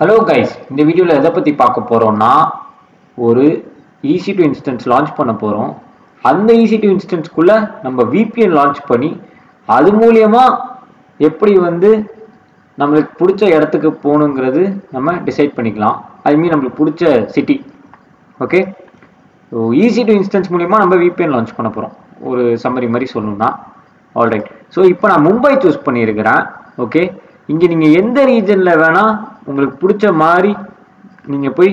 Hello guys, இந்த வீடியோவில் எதை பற்றி பார்க்க போகிறோம்னா ஒரு EC2 இன்ஸ்டன்ஸ் லான்ச் பண்ண போகிறோம். அந்த EC2 இன்ஸ்டன்ஸ்குள்ளே நம்ம VPN லான்ச் பண்ணி அது மூலியமா எப்படி நம்மளுக்கு பிடிச்ச இடத்துக்கு போகணுங்கிறது நம்ம டிசைட் பண்ணிக்கலாம். அதுமாரி நம்மளுக்கு பிடிச்ச city. Okay, so EC2 instance மூலிமா நம்ம VPN லான்ச் பண்ண போகிறோம். ஒரு சம்மரி மாதிரி சொல்லணும்னா ஆல்ரைட். ஸோ இப்போ நான் மும்பை சூஸ் பண்ணியிருக்கிறேன். ஓகே, இங்கே நீங்கள் எந்த ரீஜனில் வேணால் உங்களுக்கு பிடிச்ச மாதிரி நீங்கள் போய்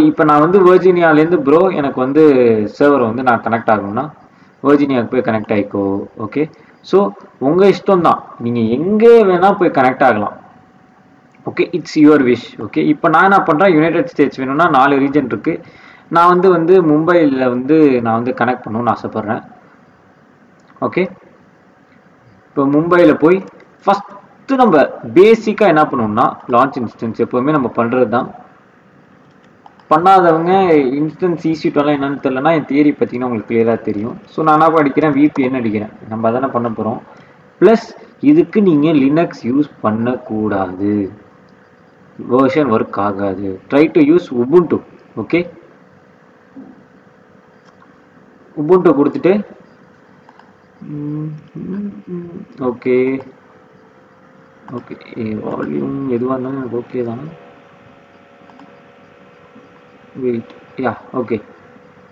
இப்போ நான் வெர்ஜீனியாலேருந்து ப்ரோ எனக்கு சர்வர் நான் கனெக்ட் ஆகணும்னா வெர்ஜீனியாவுக்கு போய் கனெக்ட் ஆகிக்கோ. ஓகே, ஸோ உங்கள் இஷ்டம் தான், நீங்கள் எங்கே வேணால் போய் கனெக்ட் ஆகலாம். Okay, it's your wish. Okay, இப்போ நான் என்ன பண்ணுறேன், யுனைடெட் ஸ்டேட்ஸ் வேணும்னா 4 ரீஜன் இருக்குது. நான் மும்பையில் நான் கனெக்ட் பண்ணணும்னு ஆசைப்பட்றேன். ஓகே, இப்போ மும்பையில் போய் ஃபஸ்ட்டு நம்ம பேசிக்காக என்ன பண்ணணும்னா லான்ச் இன்ஸ்டன்ஸ் எப்போவுமே நம்ம பண்ணுறது தான். பண்ணாதவங்க இன்ஸ்டன்ஸ் EC2 என்னன்னு தெரியலனா என் தியரி பார்த்தீங்கன்னா உங்களுக்கு கிளியராக தெரியும். ஸோ நான் என்ன அடிக்கிறேன், VPN அடிக்கிறேன். நம்ம அதானே பண்ண போகிறோம். ப்ளஸ் இதுக்கு நீங்கள் லினக்ஸ் யூஸ் பண்ணக்கூடாது, வெர்ஷன் ஒர்க் ஆகாது. Try to use Ubuntu. Okay, Ubuntu கொடுத்துட்டு ஓகே ஓகே வால்யூம் எதுவாக இருந்தாலும் எனக்கு ஓகே தான். Wait, ya okay.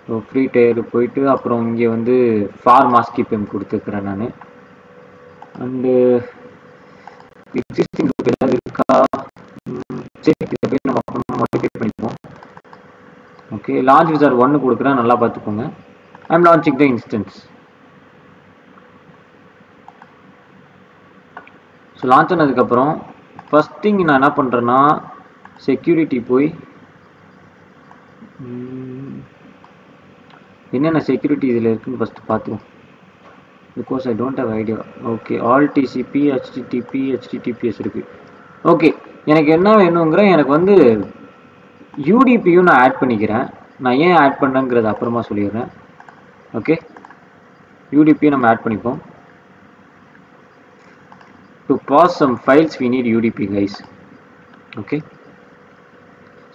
So free tier போயிட்டு அப்புறம் இங்கே ஃபார்மாஸ்கி பெம் கொடுத்துருக்குறேன் நான். அண்டு எக்ஸிஸ்டிங் ஏதாவது இருக்கா, சரி இதை போய் நம்ம அப்புறம் மாடிஃபை பண்ணிப்போம். ஓகே, லான்ச் விசார் 1 கொடுக்குறேன், நல்லா பார்த்துக்கோங்க. I'm launching the instance. So launch ஆனதுக்கப்புறம் ஃபஸ்ட் திங் நான் என்ன பண்ணுறேன்னா செக்யூரிட்டி போய் என்னென்ன செக்யூரிட்டி இதில் இருக்குதுன்னு ஃபஸ்ட்டு பார்த்துருவோம். Because I don't have idea. Okay, all TCP HTTP HTTPS இருக்குது. ஓகே, எனக்கு என்ன வேணுங்கிற எனக்கு UDPயும் நான் ஆட் பண்ணிக்கிறேன். நான் ஏன் ஆட் பண்ணேங்கிறது அப்புறமா சொல்லிடுறேன். ஓகே, UDPயை நம்ம ஆட் பண்ணிப்போம். To pass some files we need UDP guys. Okay,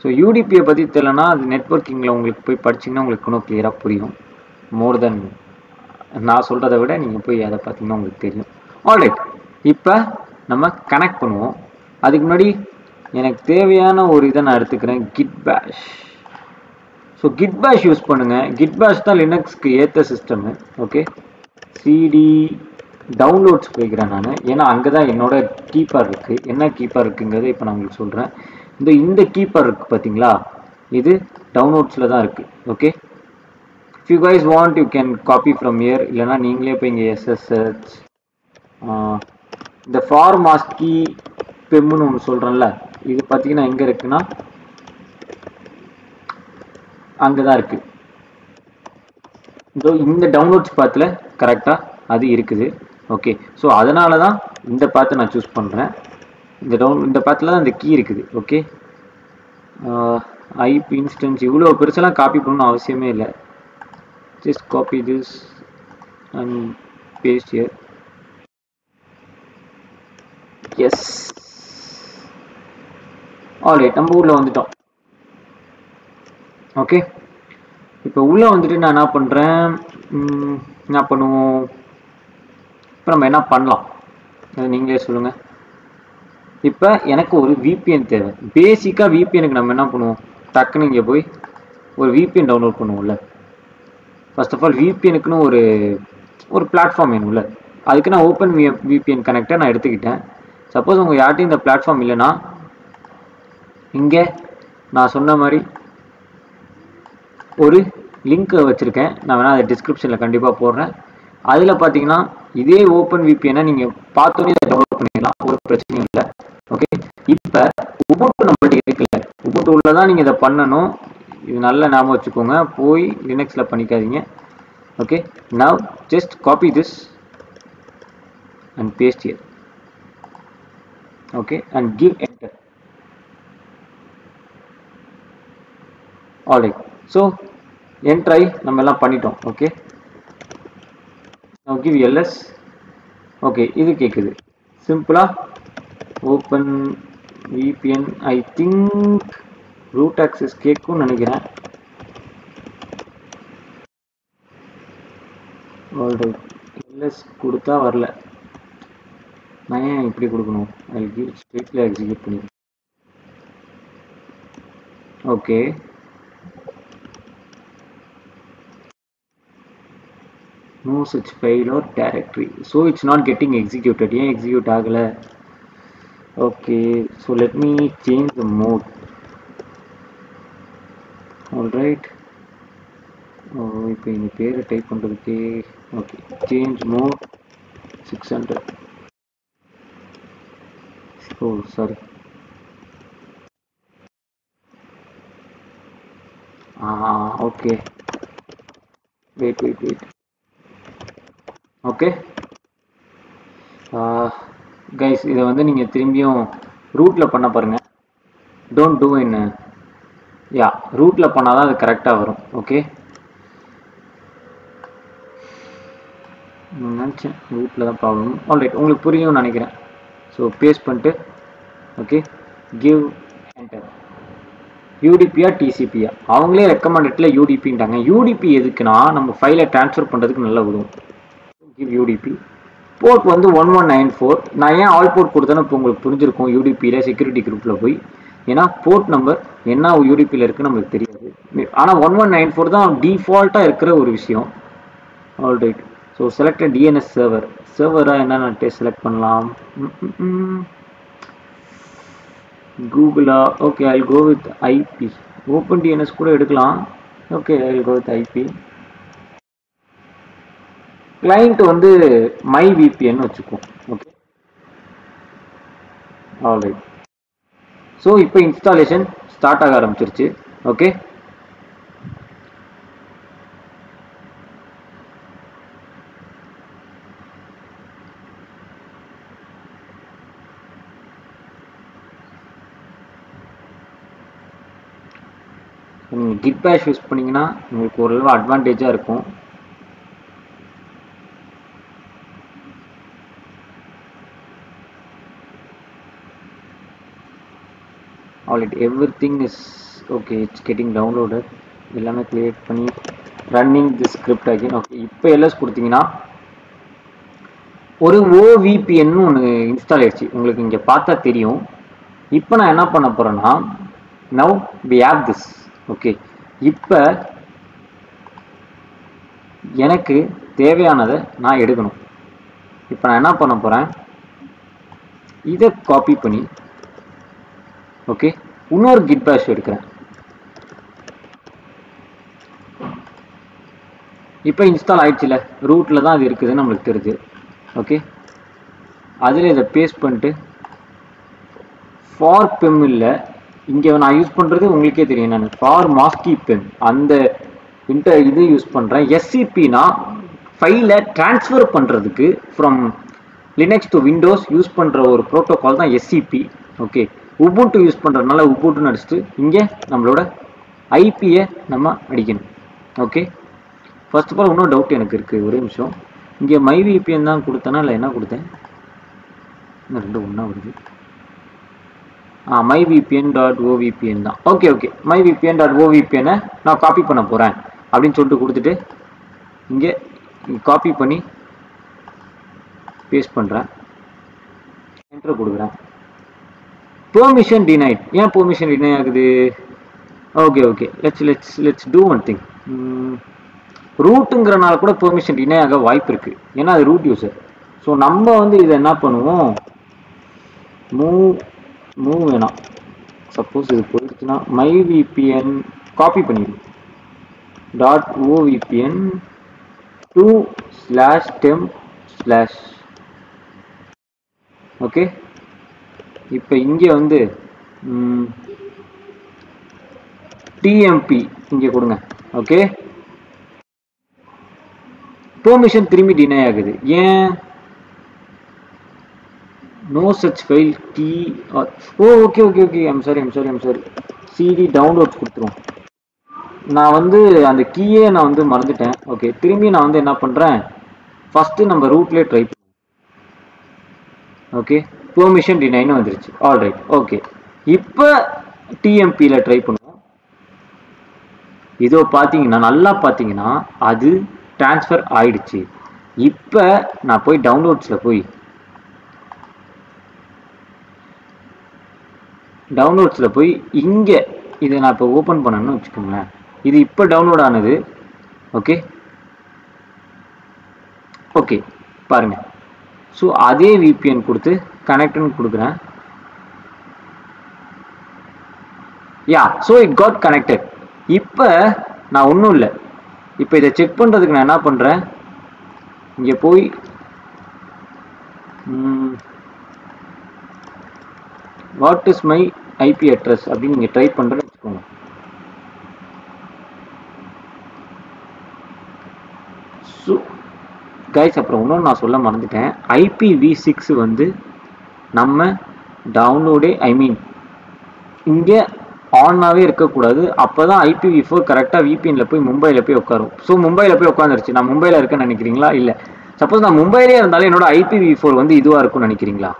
so UDPயை பற்றி தெரியலனா அது நெட்வொர்க்கிங்கில் உங்களுக்கு போய் படிச்சிங்கன்னா உங்களுக்கு இன்னும் கிளியராக புரியும். மோர் தென் நான் சொல்கிறத விட நீங்கள் போய் அதை பார்த்தீங்கன்னா உங்களுக்கு தெரியும். ஆல்ரைட், இப்போ நம்ம கனெக்ட் பண்ணுவோம். அதுக்கு முன்னாடி எனக்கு தேவையான ஒரு இதை நான் எடுத்துக்கிறேன், கிட் பேஷ். ஸோ கிட் பேஷ் யூஸ் பண்ணுங்கள். கிட் பேஷ் தான் லினக்ஸ்க்கு ஏற்ற சிஸ்டமு. ஓகே, சிடி டவுன்லோட்ஸ் போய்க்கிறேன் நான், ஏன்னா அங்கே தான் என்னோட கீப்பர் இருக்குது. என்ன கீப்பர் இருக்குங்கிறத இப்போ நான் உங்களுக்கு சொல்கிறேன். இந்த கீப்பர் இருக்குது பார்த்தீங்களா, இது டவுன்லோட்ஸில் தான் இருக்குது. Okay, if you guys want you can copy from here, இல்லைனா நீங்களே போய் இங்கே SSH இந்த ஃபார்மாஸ்கி பெம்னு ஒன்று சொல்கிறேன்ல, இது பார்த்தீங்கன்னா எங்கே இருக்குன்னா அங்கே தான் இருக்குது. இந்த டவுன்லோட்ஸ் பாத்தில் கரெக்டாக அது இருக்குது. ஓகே, ஸோ அதனால தான் இந்த பாத்தை நான் சூஸ் பண்ணுறேன். இந்த பாத்தில் தான் இந்த கீ இருக்குது. ஓகே, IP இன்ஸ்டன்ஸ் இவ்வளோ பெருசெல்லாம் காப்பி பண்ணணும்னு அவசியமே இல்லை. just copy this and paste here. yes, alright, நம்ம உள்ள வந்துட்டோம். ஓகே, இப்போ உள்ள வந்துட்டு நான் என்ன பண்ணுறேன், என்ன பண்ணுவோம், இப்போ நம்ம என்ன பண்ணலாம் அது நீங்களே சொல்லுங்கள். இப்போ எனக்கு ஒரு VPN தேவை. பேசிக்காக VPNக்கு நம்ம என்ன பண்ணுவோம், டக்குன்னு இங்கே போய் ஒரு VPN டவுன்லோட் பண்ணுவோம்ல. ஃபர்ஸ்ட் ஆஃப் ஆல் VPNக்குன்னு ஒரு பிளாட்ஃபார்ம் வேணும்ல. அதுக்கு நான் ஓப்பன் VPN கனெக்டர் நான் எடுத்துக்கிட்டேன். சப்போஸ் உங்கள் யார்ட்டையும் இந்த பிளாட்ஃபார்ம் இல்லைன்னா இங்கே நான் சொன்ன மாதிரி ஒரு லிங்க் வச்சுருக்கேன், நான் வேணால் அதை டிஸ்கிரிப்ஷனில் கண்டிப்பாக போடுறேன். அதில் பார்த்தீங்கன்னா இதே ஓப்பன் VPN நீங்கள் பார்த்தோன்னே அதை டவுன்லோட் பண்ணிக்கலாம், ஒரு பிரச்சனையும் இல்லை. ஓகே, இப்போ உபுண்டு நம்மள்ட்ட இருக்குல்ல, உபுண்டு உள்ள தான் நீங்கள் இதை பண்ணணும். இது நல்ல ஞாபகம் வச்சுக்கோங்க, போய் லினக்ஸில் பண்ணிக்காதீங்க. Okay, now just copy this and paste here. okay, and give enter. alright, so enter ஆகி நம்ம எல்லாம் பண்ணிட்டோம். Okay, now give ls. Okay, இது கேட்குது சிம்பிளாக open VPN I think root access கேட்கும் நினைக்கிறேன். ஆல்ரைட், ls கொடுத்தா வரல. நான் ஏன் இப்படி கொடுக்கணும்? I'll give straightly execute பண்ணி. Okay, no such file or directory, so it's not getting executed. ஏன் execute ஆகல? Okay, so let me change the mode. Alright, இப்போ இந்த பேரை டைப் பண்ணுறதுக்கு okay, change mode 600. Oh sorry, okay, wait okay guys, இதை வந்து நீங்கள் திரும்பியும் ரூட்டில் பண்ண பாருங்கள். டோன்ட் டூ இன் யா, ரூட்டில் பண்ணால் தான் அது கரெக்டாக வரும். ஓகே, நினச்சேன் ரூட்டில் தான் ப்ராப்ளம். ஆல்ரைட், உங்களுக்கு புரியும்னு நினைக்கிறேன். ஸோ பேஸ்ட் பண்ணிட்டு ஓகே, கிவ் என்டர். யூடிபியா டிசிபியா? அவங்களே ரெக்கமெண்டட்ல யூடிபின்ட்டாங்க. யூடிபி எதுக்குன்னா நம்ம ஃபைலை ட்ரான்ஸ்ஃபர் பண்ணுறதுக்கு நல்லா விடும். Give UDP. போர்ட் வந்து 1194. நான் ஏன் ஆல் போர்ட் கொடுத்தேன்னு இப்போ உங்களுக்கு புரிஞ்சிருக்கும். யூடிபியில் செக்யூரிட்டி குரூப்பில் போய், ஏன்னா போர்ட் நம்பர் என்ன யூடிபியில் இருக்குன்னு நம்மளுக்கு தெரியாது. ஆனால் 1194 தான் டிஃபால்ட்டாக இருக்கிற ஒரு விஷயம். Alright, so select DNS server. சர்வராக என்னென்ன செலக்ட் பண்ணலாம்? கூகுளா? Okay, I go with IP. Open DNS கூட எடுக்கலாம். Okay, I go with IP. Client வந்து மை விபிஎன் வச்சுக்குவோம். Okay, alright. ஸோ இப்போ இன்ஸ்டாலேஷன் ஸ்டார்ட் ஆக ஆரம்பிச்சிருச்சு. ஓகே, நீங்கள் கிட் பேஷ் யூஸ் பண்ணிங்கன்னா உங்களுக்கு ஓரளவு அட்வான்டேஜாக இருக்கும். Alright, everything is okay, it's getting downloaded. எல்லாமே கிரியேட் பண்ணி ரன்னிங் தி ஸ்கிரிப்ட் அகைன். ஓகே, இப்போ எல்எஸ் கொடுத்தீங்கன்னா ஒரு ஓவிபிஎன்னு ஒன்று இன்ஸ்டால் ஆயிடுச்சு. உங்களுக்கு இங்கே பார்த்தா தெரியும். இப்போ நான் என்ன பண்ண போகிறேன்னா, now we have this. Okay, இப்போ எனக்கு தேவையானதை நான் எடுக்கணும். இப்போ நான் என்ன பண்ண போகிறேன், இதை காப்பி பண்ணி ஓகே இன்னொரு கிட் பேஷ் எடுக்கிறேன். இப்போ இன்ஸ்டால் ஆயிடுச்சுல, ரூட்டில் தான் அது இருக்குதுன்னு நம்மளுக்கு தெரியுது. ஓகே, அதில் இதை பேஸ்ட் பண்ணிட்டு ஃபார் பெம் இல்லை, இங்கே நான் யூஸ் பண்ணுறது உங்களுக்கே தெரியும். நான் ஃபார் மாஸ்கி பெம் அந்த இது யூஸ் பண்ணுறேன். எஸ்சிபினா ஃபைலை ட்ரான்ஸ்ஃபர் பண்ணுறதுக்கு from Linux to Windows use பண்ணுற ஒரு ப்ரோட்டோகால் தான் எஸ்சிபி. ஓகே, உபுண்டு யூஸ் பண்ணுறதுனால உபுண்டுன்னு அடிச்சுட்டு இங்கே நம்மளோட ஐபியை நம்ம அடிக்கணும். ஓகே, ஃபர்ஸ்ட் ஆஃப் ஆல் இன்னொரு டவுட் எனக்கு இருக்குது, ஒரே நிமிஷம். இங்கே மை விபிஎன் தான் கொடுத்தேனா இல்லை என்ன கொடுத்தேன்? இன்னும் ரெண்டு ஒன்றா வருது. myvpn.ovpn தான். ஓகே ஓகே, myvpn.ovpn நான் காப்பி பண்ண போகிறேன் அப்படின்னு சொல்லிட்டு கொடுத்துட்டு இங்கே காப்பி பண்ணி பேஸ்ட் பண்ணுறேன், என்டர் கொடுக்குறேன். Permission denied. ஏன் பெர்மிஷன் டினை ஆகுது? Okay okay, let's do one thing. ரூட்டுங்கிறனால கூட பெர்மிஷன் டினை ஆக வாய்ப்பு இருக்குது, ஏன்னா அது ரூட் யூசர். ஸோ நம்ம வந்து இதை என்ன பண்ணுவோம், மூவ் வேணாம். சப்போஸ் இது போயிடுச்சுன்னா myvpn காப்பி பண்ணிடும் .ovpn 2/temp/. ஓகே, இப்போ இங்கே வந்து டிஎம்பி இங்கே கொடுங்க. ஓகே, பெர்மிஷன் திரும்பி டினை ஆகுது. ஏன்? no such file key or okay I'm sorry cd downloads கொடுத்துரும். நான் வந்து அந்த கீயே நான் வந்து மறந்துட்டேன். ஓகே, திரும்பி நான் வந்து என்ன பண்ணுறேன், ஃபஸ்ட்டு நம்ம ரூட்லேயே ட்ரை பண்ணுவோம். ஓகே, பெர்மிஷன் டினைன்னு வந்துருச்சு. ஆல்ரைட், ஓகே, இப்போ டிஎம்பியில் ட்ரை பண்ணுவோம். இதோ பார்த்தீங்கன்னா நல்லா பார்த்தீங்கன்னா அது ட்ரான்ஸ்ஃபர் ஆயிடுச்சு. இப்போ நான் போய் டவுன்லோட்ஸில் போய் இங்கே இதை நான் இப்போ ஓப்பன் பண்ணணும்னு வச்சுக்கோங்களேன். இது இப்போ டவுன்லோட் ஆனது. ஓகே ஓகே பாருங்கள். ஸோ அதே விபிஎன் கொடுத்து கனெக்ட்னு கொடுக்குறேன். Yeah so it got connected. இப்போ நான் ஒன்றும் இல்லை, இப்போ இதை செக் பண்ணுறதுக்கு நான் என்ன பண்ணுறேன், இங்கே போய் what is my IP address அப்படின்னு நீங்கள் ட்ரை பண்ணுறேன்னு வச்சுக்கோங்க. ஸோ கைஸ் அப்புறம் இன்னொன்று நான் சொல்ல மறந்துட்டேன். IPv6 வந்து நம்ம டவுன்லோடே இங்கே ஆனாகவே இருக்கக்கூடாது. அப்போ தான் IPv4 கரெக்டாக VPNல போய் மும்பையில் போய் உட்காரும். ஸோ மும்பையில் போய் உட்காந்துருச்சு. நான் மும்பையில் இருக்கேன்னு நினைக்கிறீங்களா? இல்லை. சப்போஸ் நான் மும்பையிலே இருந்தாலும் என்னோட IPv4 வந்து இதுவாக இருக்கும்னு நினைக்கிறீங்களா?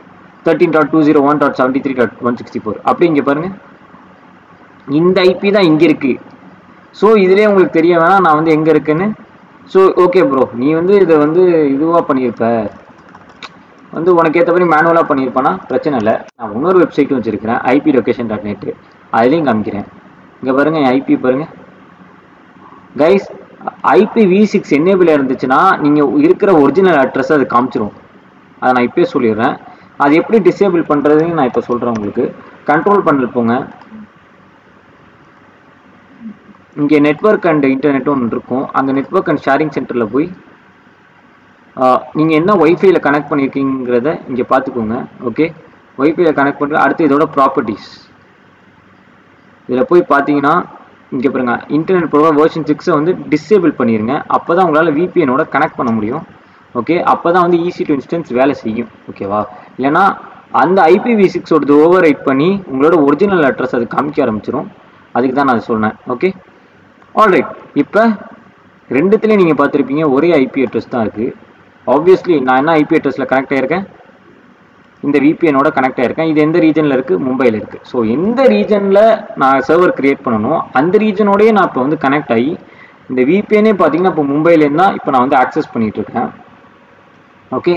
13.201.73.164 அப்படி இங்கே பாருங்கள், இந்த ஐபி தான் இங்கே இருக்குது. ஸோ இதுலேயே உங்களுக்கு தெரிய வேணாம் நான் வந்து எங்கே இருக்குன்னு. ஸோ ஓகே ப்ரோ, நீ வந்து இதை வந்து இதுவாக பண்ணியிருப்ப, வந்து உனக்கு ஏற்ற மாதிரி மேனுவலாக பண்ணியிருப்பானா பிரச்சனை இல்லை. நான் இன்னொரு வெப்சைட்டும் வச்சுருக்கிறேன், iplocation.net, அதுலேயும் காமிக்கிறேன். இங்கே பாருங்கள், என் ஐபி பாருங்கள் கைஸ். IPv6 என்னேபிள் இருந்துச்சுன்னா நீங்கள் இருக்கிற ஒரிஜினல் அட்ரஸ் அது காமிச்சிரும். அதை நான் இப்போயே சொல்லிடுறேன். அது எப்படி டிசேபிள் பண்ணுறதுன்னு நான் இப்போ சொல்கிறேன் உங்களுக்கு. கண்ட்ரோல் பண்ணல போங்க. இங்கே நெட்வொர்க் அண்ட் இன்டர்நெட் ஒன்று இருக்கும். அந்த நெட்வொர்க் அண்ட் ஷேரிங் சென்டரில் போய் நீங்கள் என்ன ஒய்ஃபையில் கனெக்ட் பண்ணியிருக்கீங்கிறத இங்கே பார்த்துக்கோங்க. ஓகே, ஒய்ஃபையில் கனெக்ட் பண்ணுற அடுத்து இதோட ப்ராப்பர்ட்டிஸ் இதில் போய் பார்த்தீங்கன்னா இங்கே பாருங்க, இன்டர்நெட் ப்ரோக்ராம் வெர்ஷன் 6 வந்து டிசேபிள் பண்ணிடுங்க. அப்போ தான் உங்களால் VPNோட கனெக்ட் பண்ண முடியும். ஓகே, அப்போ தான் வந்து EC2 இன்ஸ்டன்ஸ் வேலை செய்யும். ஓகேவா? இல்லைனா அந்த IPv6 ஓவர் ரைட் பண்ணி உங்களோட ஒரிஜினல் அட்ரஸ் அது காமிக்க ஆரம்பிச்சிடும். அதுக்கு தான் நான் சொன்னேன். Okay alright. இப்போ ரெண்டுத்துலேயும் நீங்கள் பார்த்துருப்பீங்க ஒரே ஐபி அட்ரஸ் தான் இருக்குது. ஆப்வியஸ்லி நான் என்ன ஐபி அட்ரஸில் கனெக்ட் ஆகிருக்கேன், இந்த VPNோட கனெக்ட் ஆகிருக்கேன். இது எந்த ரீஜனில் இருக்குது? மும்பையில் இருக்குது. ஸோ எந்த ரீஜனில் நான் சர்வர் க்ரியேட் பண்ணணும் அந்த ரீஜனோடய நான் இப்போ வந்து கனெக்ட் ஆகி இந்த VPNே பார்த்தீங்கன்னா இப்போ மும்பையிலேருந்து தான் இப்போ நான் வந்து ஆக்சஸ் பண்ணிகிட்ருக்கேன். ஓகே,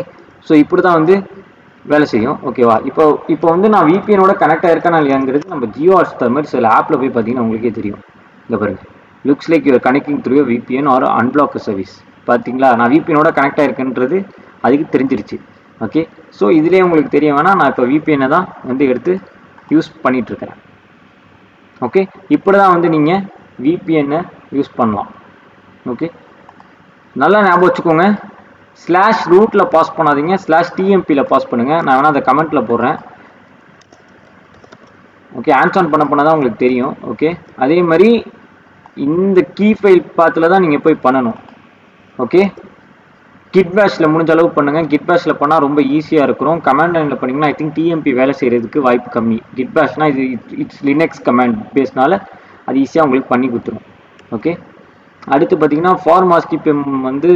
ஸோ இப்படி தான் வந்து வேலை செய்யும். ஓகேவா? இப்போ வந்து நான் VPNோட கனெக்ட் ஆகிருக்கேன் இல்லையாங்கிறது நம்ம ஜியோ ஹாட்ஸ்டார் மாதிரி சில ஆப்பில் போய் பார்த்தீங்கன்னா உங்களுக்கே தெரியும். இங்கே பாருங்கள், looks like you're connecting through VPN or unblock service. பார்த்தீங்களா, நான் VPNோட கனெக்ட் ஆகிருக்குன்றது அதுக்கு தெரிஞ்சிருச்சு. ஓகே, ஸோ இதுலேயே உங்களுக்கு தெரிய வேணால் நான் இப்போ VPNை தான் வந்து எடுத்து யூஸ் பண்ணிகிட்ருக்கிறேன். ஓகே, இப்படி தான் வந்து நீங்கள் VPNை யூஸ் பண்ணலாம். ஓகே, நல்லா ஞாபகம் வச்சுக்கோங்க. /ரூட்டில் பாஸ் பண்ணாதீங்க, /TMPயில் பாஸ் பண்ணுங்கள். நான் வேணால் அதை கமெண்ட்டில் போடுறேன். ஓகே, ஆன்ஸ் ஆன் பண்ண தான் உங்களுக்கு தெரியும். ஓகே, அதே மாதிரி இந்த கீ ஃபைல் பாத்தில் தான் நீங்கள் போய் பண்ணணும். ஓகே, கிட் பேஷில் முடிஞ்ச அளவு பண்ணுங்கள். கிட் பேஷில் பண்ணால் ரொம்ப ஈஸியாக இருக்கும். கமாண்ட் லைனில் பண்ணிங்கன்னா ஐ திங்க் TMP வேலை செய்கிறதுக்கு வாய்ப்பு கம்மி. கிட் பேஷ்னால் இட்ஸ் லினக்ஸ் கமாண்ட் பேஸ்னால அது ஈஸியாக உங்களுக்கு பண்ணி கொடுத்துரும். ஓகே, அடுத்து பார்த்தீங்கன்னா ஃபார்மாஸ்கிபிஎம் வந்து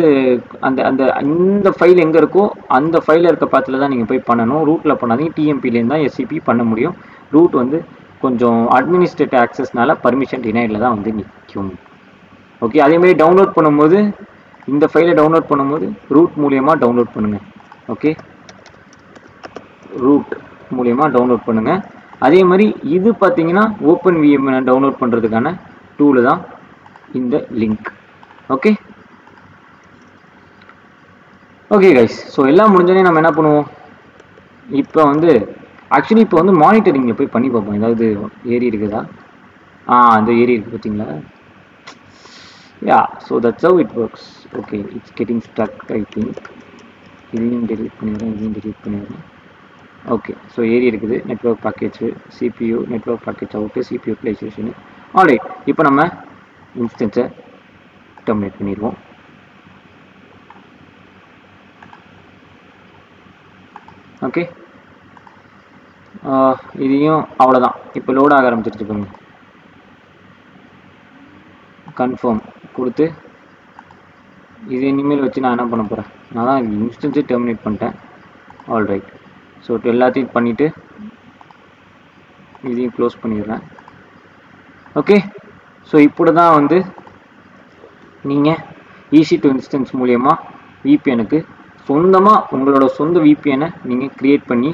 இந்த ஃபைல் எங்கே இருக்கோ அந்த ஃபைலில் இருக்க பாத்தில் தான் நீங்கள் போய் பண்ணணும். ரூட்டில் பண்ணாதீங்க, TMPலேருந்து தான் SCP பண்ண முடியும். ரூட் வந்து கொஞ்சம் அட்மினிஸ்ட்ரேட்டிவ் ஆக்சஸ்னால பர்மிஷன் டினைடில் தான் வந்து நிற்கும். ஓகே, அதேமாதிரி டவுன்லோட் பண்ணும்போது இந்த ஃபைலை டவுன்லோட் பண்ணும்போது ரூட் மூலியமாக டவுன்லோட் பண்ணுங்கள். ஓகே, ரூட் மூலியமாக டவுன்லோட் பண்ணுங்கள். அதே மாதிரி இது பார்த்தீங்கன்னா OpenVM டவுன்லோட் பண்ணுறதுக்கான டூலு தான் இந்த link. Okay okay guys, so எல்லாம் முடிஞ்சோடனே நம்ம என்ன பண்ணுவோம், இப்போ வந்து ஆக்சுவலி இப்போ வந்து மானிட்டரிங்கில் போய் பண்ணி பார்ப்போம். ஏதாவது ஏரி இருக்குதா? அந்த ஏரி இருக்குது பார்த்தீங்களா? so that's how it works. Okay, it's getting stuck I think. இதையும் delete பண்ணிடுறேன், இதையும் delete பண்ணிடுறேன். ஓகே, ஸோ ஏரி இருக்குது, network package, CPU network package out, CPU utilisation. Alright, இப்போ நம்ம இன்ஸ்டன்ஸை டெர்மினேட் பண்ணிடுவோம். ஓகே, இதையும் அவ்வளோதான். இப்போ லோட் ஆக ஆரம்பிச்சிருச்சு பாருங்க. கன்ஃபார்ம் கொடுத்து இது இனிமேல் வச்சு நான் என்ன பண்ண போகிறேன், நான் தான் இன்ஸ்டன்ஸே டெர்மினேட் பண்ணிட்டேன். ஆல்ரைட், ஸோ எல்லாத்தையும் பண்ணிவிட்டு இதையும் க்ளோஸ் பண்ணிடுறேன். ஓகே, ஸோ இப்படி தான் வந்து நீங்கள் EC2 இன்ஸ்டன்ஸ் மூலயமா VPNக்கு சொந்தமாக உங்களோட சொந்த VPNை நீங்கள் க்ரியேட் பண்ணி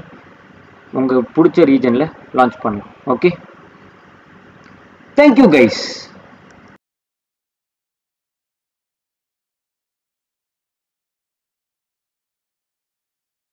உங்கள் பிடிச்ச ரீஜனில் லான்ச் பண்ணலாம். Okay, thank you guys.